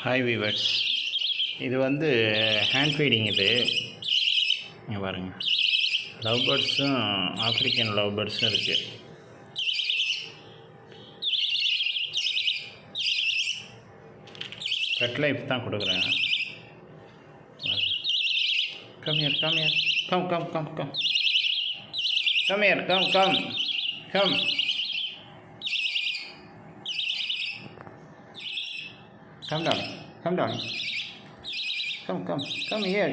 Hi viewers, இது வந்து hand feeding. இது இங்கே பாருங்கள், லவ் பேர்ட்ஸும் ஆஃப்ரிக்கன் லவ் பேர்ட்ஸும் இருக்குது. பெட் லைஃப் தான் கொடுக்குறேன். Come here, come here, come come come come come here, come come come. Come down, come down. Come here.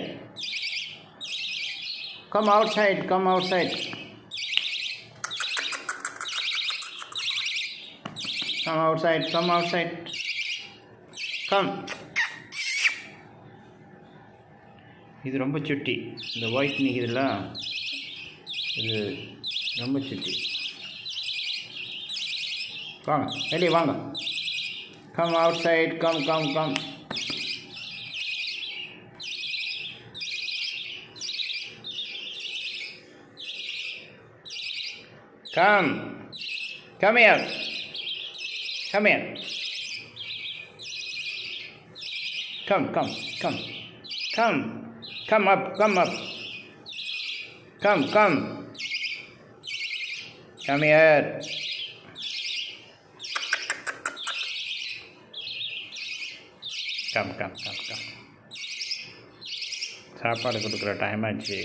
Come outside, come outside. Come outside, come outside. Come. இது ரொம்ப சுட்டி. இந்த white நிற்குதுல்ல, இது ரொம்ப சுட்டி. வாங்க, வெளியே வாங்க. Come outside, come. Come here. Come here. Come up. Come. Come here. Come. சாப்பாடு கொடுக்குற டைம் ஆச்சு.